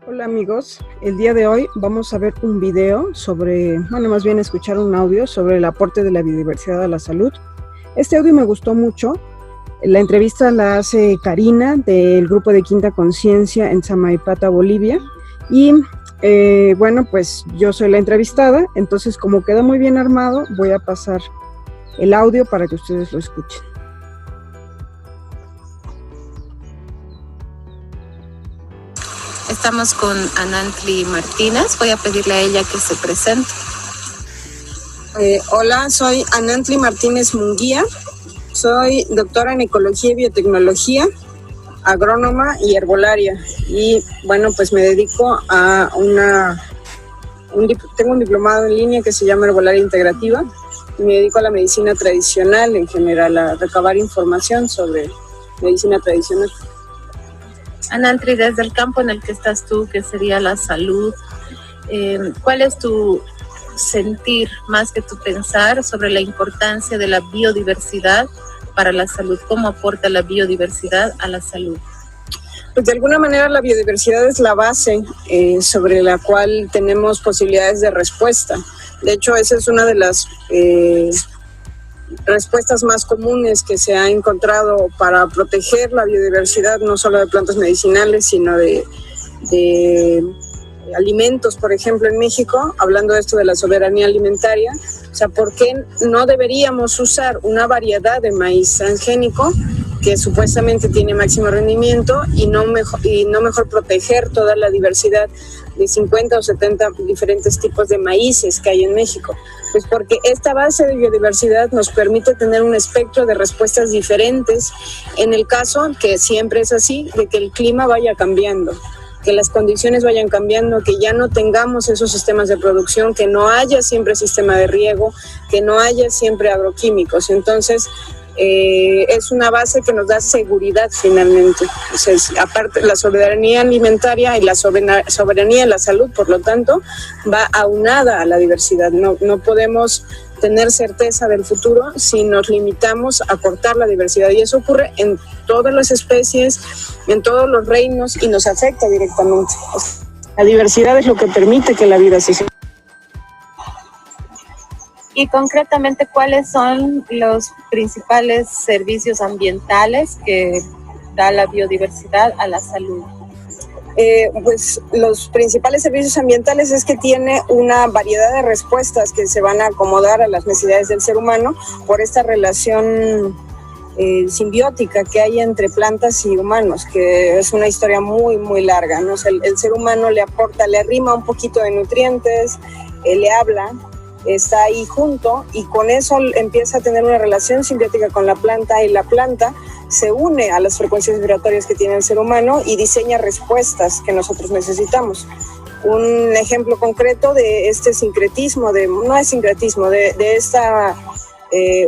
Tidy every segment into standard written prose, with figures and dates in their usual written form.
Hola amigos, el día de hoy vamos a ver un video sobre, más bien escuchar un audio sobre el aporte de la biodiversidad a la salud. Este audio me gustó mucho. La entrevista la hace Karina del grupo de Quinta Conciencia en Samaipata, Bolivia. Y pues yo soy la entrevistada, entonces como queda muy bien armado, voy a pasar el audio para que ustedes lo escuchen. Estamos con Anantli Martínez. Voy a pedirle a ella que se presente. Hola, soy Anantli Martínez Munguía. Soy doctora en Ecología y Biotecnología, agrónoma y herbolaria. Y pues me dedico a tengo un diplomado en línea que se llama Herbolaria Integrativa. Y me dedico a la medicina tradicional en general, a recabar información sobre medicina tradicional. Anantli, desde el campo en el que estás tú, que sería la salud, ¿cuál es tu sentir, más que tu pensar, sobre la importancia de la biodiversidad para la salud? ¿Cómo aporta la biodiversidad a la salud? Pues de alguna manera la biodiversidad es la base sobre la cual tenemos posibilidades de respuesta. De hecho, esa es una de las respuestas más comunes que se ha encontrado para proteger la biodiversidad, no solo de plantas medicinales, sino de alimentos, por ejemplo, en México, hablando de esto de la soberanía alimentaria. O sea, ¿por qué no deberíamos usar una variedad de maíz transgénico que supuestamente tiene máximo rendimiento y no mejor proteger toda la diversidad de 50 o 70 diferentes tipos de maíces que hay en México? Pues porque esta base de biodiversidad nos permite tener un espectro de respuestas diferentes en el caso, que siempre es así, de que el clima vaya cambiando, que las condiciones vayan cambiando, que ya no tengamos esos sistemas de producción, que no haya siempre sistema de riego, que no haya siempre agroquímicos. Entonces, es una base que nos da seguridad finalmente. O sea, aparte, la soberanía alimentaria y la soberanía en la salud, por lo tanto, va aunada a la diversidad. No podemos tener certeza del futuro si nos limitamos a cortar la diversidad, y eso ocurre en todas las especies, en todos los reinos, y nos afecta directamente. La diversidad es lo que permite que la vida se siga. Y concretamente, ¿cuáles son los principales servicios ambientales que da la biodiversidad a la salud? Pues los principales servicios ambientales es que tiene una variedad de respuestas que se van a acomodar a las necesidades del ser humano por esta relación simbiótica que hay entre plantas y humanos, que es una historia muy, muy larga, ¿no? O sea, el ser humano le aporta, le arrima un poquito de nutrientes, le habla, está ahí junto, y con eso empieza a tener una relación simbiótica con la planta, y la planta se une a las frecuencias vibratorias que tiene el ser humano y diseña respuestas que nosotros necesitamos. Un ejemplo concreto de este sincretismo, de esta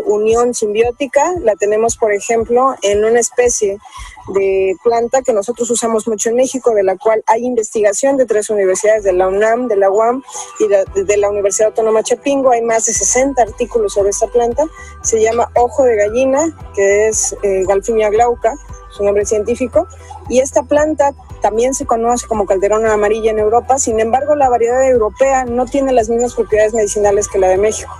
unión simbiótica, la tenemos, por ejemplo, en una especie de planta que nosotros usamos mucho en México, de la cual hay investigación de 3 universidades, de la UNAM, de la UAM y de la Universidad Autónoma Chapingo. Hay más de 60 artículos sobre esta planta. Se llama ojo de gallina, que es Galfinia glauca, su nombre científico, y esta planta también se conoce como calderona amarilla en Europa. Sin embargo, la variedad europea no tiene las mismas propiedades medicinales que la de México.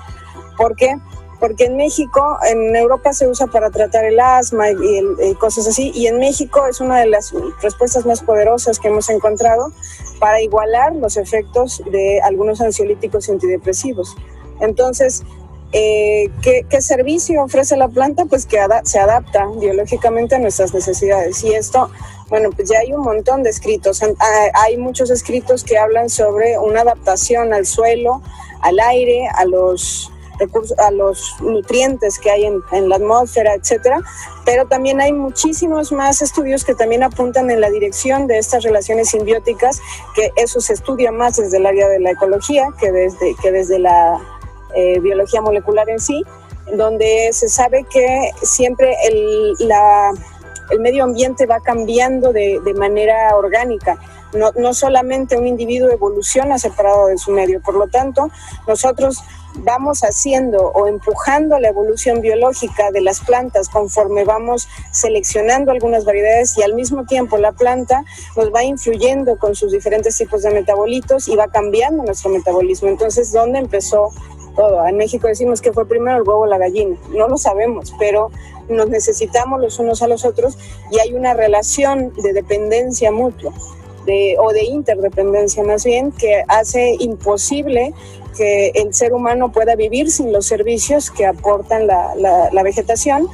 ¿Por qué? Porque en México, en Europa se usa para tratar el asma y cosas así, y en México es una de las respuestas más poderosas que hemos encontrado para igualar los efectos de algunos ansiolíticos y antidepresivos. Entonces, ¿qué servicio ofrece la planta? Pues que se adapta biológicamente a nuestras necesidades. Y esto, pues ya hay un montón de escritos. Hay muchos escritos que hablan sobre una adaptación al suelo, al aire, a los nutrientes que hay en la atmósfera, etcétera, pero también hay muchísimos más estudios que también apuntan en la dirección de estas relaciones simbióticas, que eso se estudia más desde el área de la ecología que desde la biología molecular en sí, donde se sabe que siempre el medio ambiente va cambiando de manera orgánica. No solamente un individuo evoluciona separado de su medio, por lo tanto, nosotros vamos haciendo o empujando la evolución biológica de las plantas conforme vamos seleccionando algunas variedades, y al mismo tiempo la planta nos va influyendo con sus diferentes tipos de metabolitos y va cambiando nuestro metabolismo. Entonces, ¿dónde empezó todo? En México decimos que fue primero el huevo o la gallina. No lo sabemos, pero nos necesitamos los unos a los otros y hay una relación de dependencia mutua. O de interdependencia más bien, que hace imposible que el ser humano pueda vivir sin los servicios que aportan la vegetación,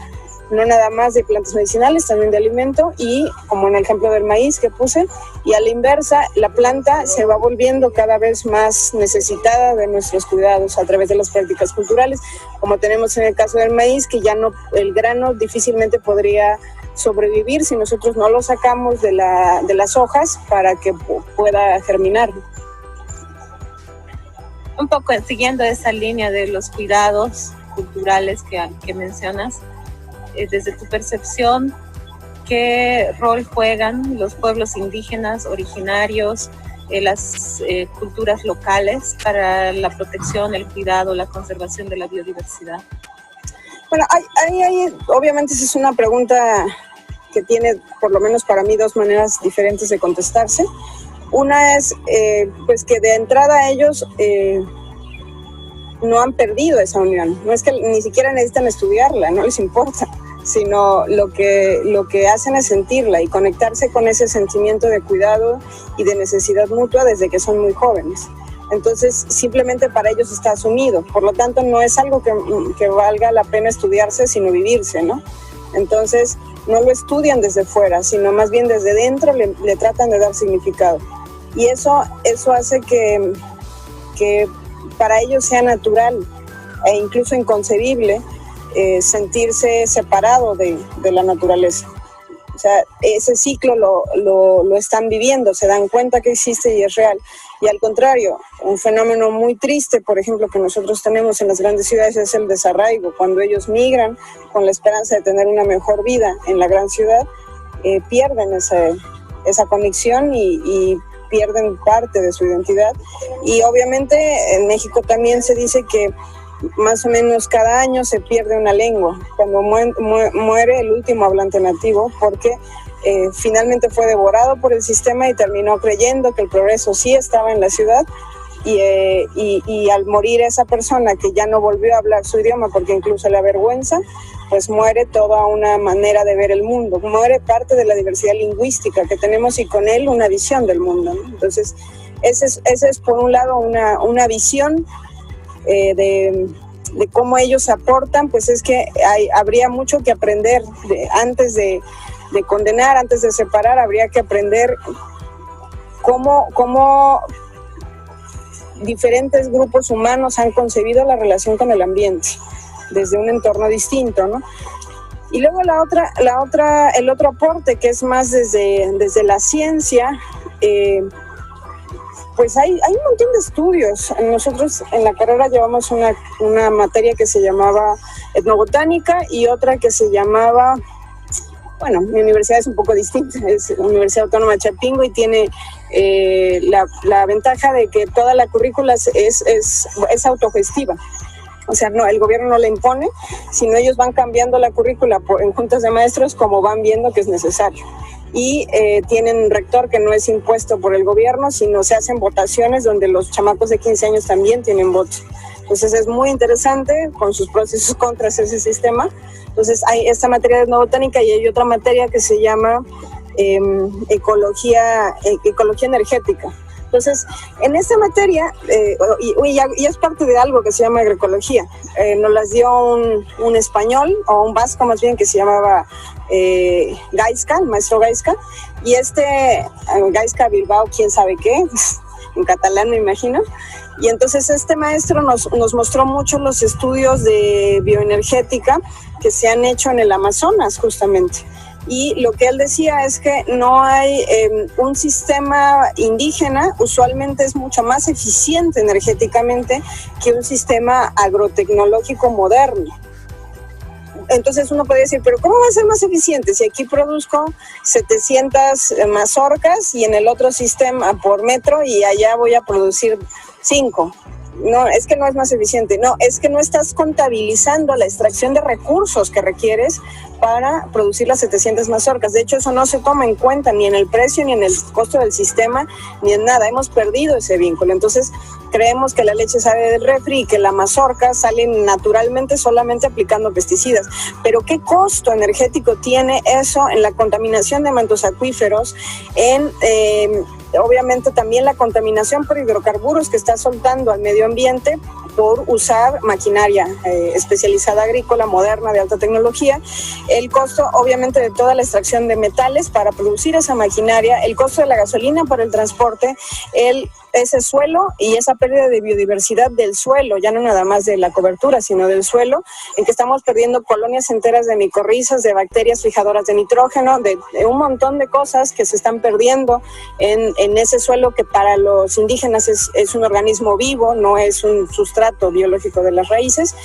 no nada más de plantas medicinales, también de alimento, y como en el ejemplo del maíz que puse, y a la inversa, la planta se va volviendo cada vez más necesitada de nuestros cuidados a través de las prácticas culturales, como tenemos en el caso del maíz, que ya no, el grano difícilmente podría sobrevivir si nosotros no lo sacamos de las hojas para que pueda germinar. Un poco siguiendo esa línea de los cuidados culturales que mencionas, desde tu percepción, ¿qué rol juegan los pueblos indígenas originarios, las culturas locales para la protección, el cuidado, la conservación de la biodiversidad? Bueno, obviamente esa es una pregunta que tiene, por lo menos para mí, dos maneras diferentes de contestarse. Una es pues que de entrada ellos no han perdido esa unión. No es que ni siquiera necesitan estudiarla, no les importa, sino lo que hacen es sentirla y conectarse con ese sentimiento de cuidado y de necesidad mutua desde que son muy jóvenes. Entonces, simplemente para ellos está asumido. Por lo tanto, no es algo que valga la pena estudiarse, sino vivirse, ¿no? Entonces, no lo estudian desde fuera, sino más bien desde dentro le tratan de dar significado. Y eso hace que para ellos sea natural e incluso inconcebible sentirse separado de la naturaleza. O sea, ese ciclo lo están viviendo, se dan cuenta que existe y es real. Y al contrario, un fenómeno muy triste, por ejemplo, que nosotros tenemos en las grandes ciudades es el desarraigo. Cuando ellos migran con la esperanza de tener una mejor vida en la gran ciudad, pierden esa conexión y pierden parte de su identidad. Y obviamente en México también se dice que más o menos cada año se pierde una lengua cuando muere el último hablante nativo, porque finalmente fue devorado por el sistema y terminó creyendo que el progreso sí estaba en la ciudad, y al morir esa persona que ya no volvió a hablar su idioma porque incluso le avergüenza, pues muere toda una manera de ver el mundo, muere parte de la diversidad lingüística que tenemos y con él una visión del mundo, ¿no? Entonces ese es por un lado una visión de cómo ellos aportan. Pues es que habría mucho que aprender antes de condenar, antes de separar. Habría que aprender cómo diferentes grupos humanos han concebido la relación con el ambiente desde un entorno distinto, ¿no? Y luego el otro aporte, que es más desde la ciencia, pues hay un montón de estudios. Nosotros en la carrera llevamos una materia que se llamaba etnobotánica y otra que se llamaba, bueno, mi universidad es un poco distinta, es la Universidad Autónoma de Chapingo y tiene la ventaja de que toda la currícula es autogestiva. O sea, no, el gobierno no la impone, sino ellos van cambiando la currícula en juntas de maestros como van viendo que es necesario. Y tienen un rector que no es impuesto por el gobierno, sino se hacen votaciones donde los chamacos de 15 años también tienen voto. Entonces es muy interesante con sus procesos contras ese sistema. Entonces hay esta materia de etnobotánica y hay otra materia que se llama ecología energética. Entonces, en esta materia, y es parte de algo que se llama agroecología, nos las dio un español, o un vasco más bien, que se llamaba Gaisca, el maestro Gaisca, y Gaisca Bilbao, quién sabe qué, en catalán me imagino. Y entonces este maestro nos mostró mucho los estudios de bioenergética que se han hecho en el Amazonas, justamente. Y lo que él decía es que no hay un sistema indígena, usualmente es mucho más eficiente energéticamente que un sistema agrotecnológico moderno. Entonces uno puede decir, pero ¿cómo va a ser más eficiente si aquí produzco 700 mazorcas y en el otro sistema por metro y allá voy a producir 5? No, es que no es más eficiente. No, es que no estás contabilizando la extracción de recursos que requieres para producir las 700 mazorcas. De hecho, eso no se toma en cuenta ni en el precio, ni en el costo del sistema, ni en nada. Hemos perdido ese vínculo. Entonces, creemos que la leche sale del refri y que la mazorca sale naturalmente solamente aplicando pesticidas. Pero ¿qué costo energético tiene eso en la contaminación de mantos acuíferos, en obviamente también la contaminación por hidrocarburos que está soltando al medio ambiente por usar maquinaria especializada agrícola, moderna, de alta tecnología? El costo obviamente de toda la extracción de metales para producir esa maquinaria, el costo de la gasolina para el transporte, ese suelo y esa pérdida de biodiversidad del suelo, ya no nada más de la cobertura, sino del suelo, en que estamos perdiendo colonias enteras de micorrizas, de bacterias fijadoras de nitrógeno, de un montón de cosas que se están perdiendo en ese suelo que para los indígenas es un organismo vivo, no es un sustrato biológico de las raíces.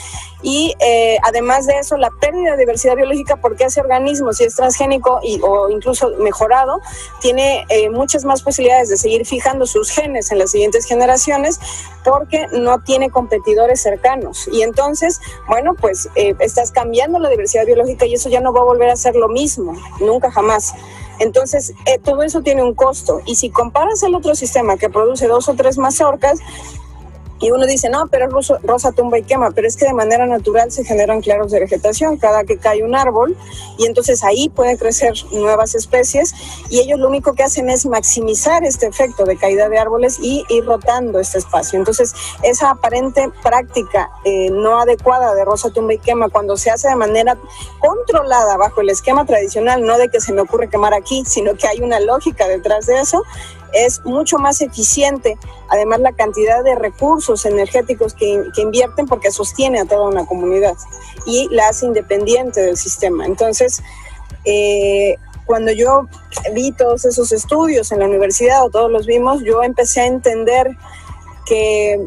Y además de eso, la pérdida de diversidad biológica, porque ese organismo, si es transgénico o incluso mejorado, tiene muchas más posibilidades de seguir fijando sus genes en las siguientes generaciones, porque no tiene competidores cercanos. Y entonces, bueno, pues estás cambiando la diversidad biológica y eso ya no va a volver a ser lo mismo, nunca jamás. Entonces, todo eso tiene un costo. Y si comparas el otro sistema que produce 2 o 3 mazorcas, y uno dice, no, pero rosa tumba y quema, pero es que de manera natural se generan claros de vegetación cada que cae un árbol, y entonces ahí pueden crecer nuevas especies, y ellos lo único que hacen es maximizar este efecto de caída de árboles y ir rotando este espacio. Entonces, esa aparente práctica no adecuada de rosa tumba y quema, cuando se hace de manera controlada bajo el esquema tradicional, no de que se me ocurre quemar aquí, sino que hay una lógica detrás de eso, es mucho más eficiente. Además, la cantidad de recursos energéticos que invierten, porque sostiene a toda una comunidad y la hace independiente del sistema. Entonces, cuando yo vi todos esos estudios en la universidad, o todos los vimos, yo empecé a entender que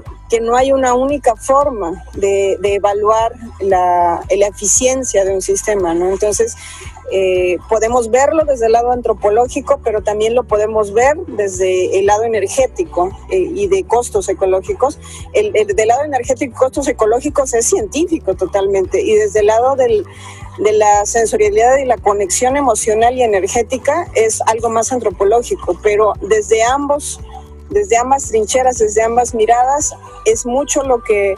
no hay una única forma de evaluar la eficiencia de un sistema, ¿no? Entonces, podemos verlo desde el lado antropológico, pero también lo podemos ver desde el lado energético y de costos ecológicos. Del lado energético y costos ecológicos es científico totalmente, y desde el lado de la sensorialidad y la conexión emocional y energética es algo más antropológico, pero desde ambas trincheras, desde ambas miradas, es mucho lo que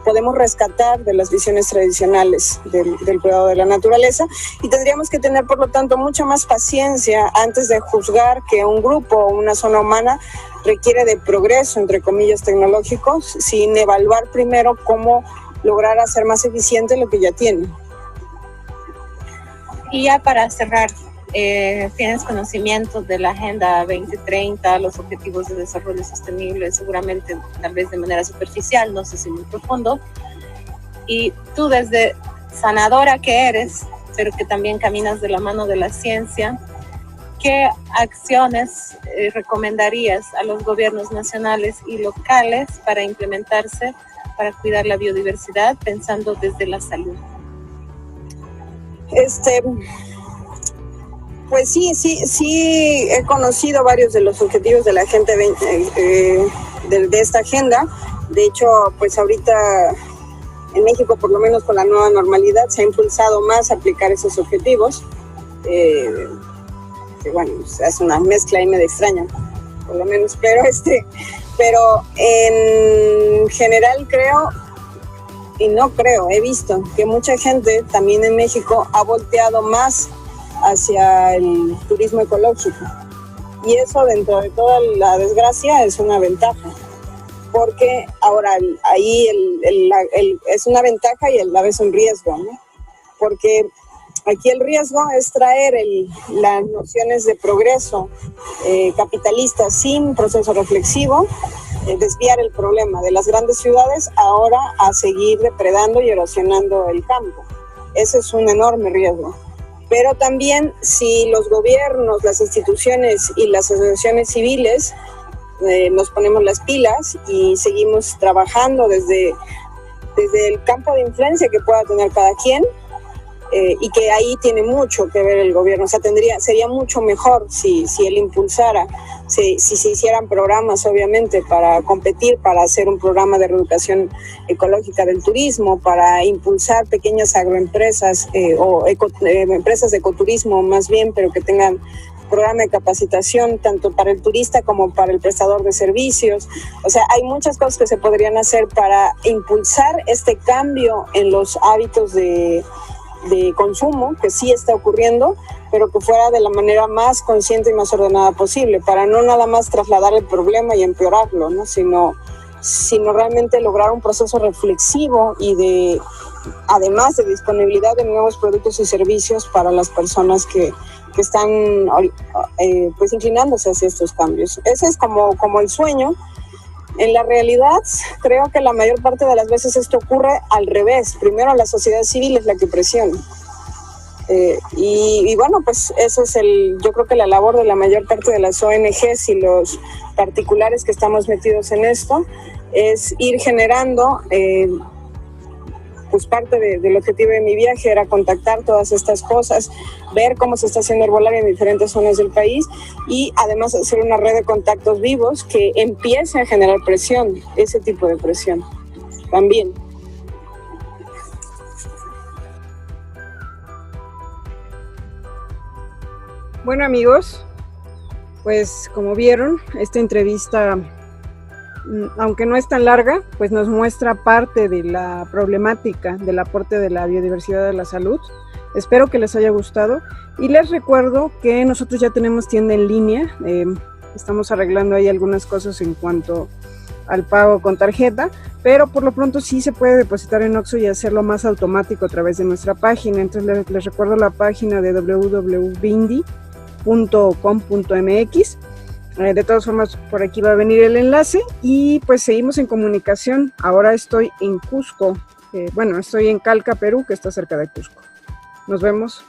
podemos rescatar de las visiones tradicionales del cuidado de la naturaleza, y tendríamos que tener, por lo tanto, mucha más paciencia antes de juzgar que un grupo o una zona humana requiere de progreso, entre comillas, tecnológicos, sin evaluar primero cómo lograr hacer más eficiente lo que ya tiene. Y ya para cerrar, tienes conocimiento de la Agenda 2030, los Objetivos de Desarrollo Sostenible, seguramente tal vez de manera superficial, no sé si muy profundo, y tú, desde sanadora que eres, pero que también caminas de la mano de la ciencia, ¿qué acciones recomendarías a los gobiernos nacionales y locales para implementarse, para cuidar la biodiversidad, pensando desde la salud? Pues sí, he conocido varios de los objetivos de la Agenda de esta agenda. De hecho, pues ahorita en México, por lo menos con la nueva normalidad, se ha impulsado más a aplicar esos objetivos. Que bueno, se hace una mezcla ahí medio extraña, por lo menos, pero en general he visto que mucha gente también en México ha volteado más hacia el turismo ecológico, y eso, dentro de toda la desgracia, es una ventaja, porque ahora ahí es una ventaja y a la vez un riesgo, ¿no? Porque aquí el riesgo es traer las nociones de progreso capitalista sin proceso reflexivo, desviar el problema de las grandes ciudades ahora a seguir depredando y erosionando el campo. Ese es un enorme riesgo. Pero también, si los gobiernos, las instituciones y las asociaciones civiles nos ponemos las pilas y seguimos trabajando desde desde el campo de influencia que pueda tener cada quien, y que ahí tiene mucho que ver el gobierno. O sea, sería mucho mejor si él impulsara, si se hicieran programas, obviamente, para competir, para hacer un programa de reeducación ecológica del turismo, para impulsar pequeñas agroempresas o empresas de ecoturismo más bien, pero que tengan programa de capacitación tanto para el turista como para el prestador de servicios. O sea, hay muchas cosas que se podrían hacer para impulsar este cambio en los hábitos de consumo, que sí está ocurriendo, pero que fuera de la manera más consciente y más ordenada posible, para no nada más trasladar el problema y empeorarlo, ¿no? sino realmente lograr un proceso reflexivo y además de disponibilidad de nuevos productos y servicios para las personas que están pues inclinándose hacia estos cambios. Ese es como el sueño. En la realidad, creo que la mayor parte de las veces esto ocurre al revés. Primero la sociedad civil es la que presiona. Y bueno, pues eso es yo creo que la labor de la mayor parte de las ONGs y los particulares que estamos metidos en esto, es ir generando, pues parte del objetivo de mi viaje era contactar todas estas cosas, ver cómo se está haciendo herbolaria en diferentes zonas del país y además hacer una red de contactos vivos que empiece a generar presión, ese tipo de presión también. Bueno, amigos, pues como vieron, esta entrevista, aunque no es tan larga, pues nos muestra parte de la problemática del aporte de la biodiversidad a la salud. Espero que les haya gustado y les recuerdo que nosotros ya tenemos tienda en línea. Estamos arreglando ahí algunas cosas en cuanto al pago con tarjeta, pero por lo pronto sí se puede depositar en Oxxo y hacerlo más automático a través de nuestra página. Entonces les recuerdo la página de www.bindi.com.mx. De todas formas, por aquí va a venir el enlace y pues seguimos en comunicación. Ahora estoy en Cusco, estoy en Calca, Perú, que está cerca de Cusco. Nos vemos.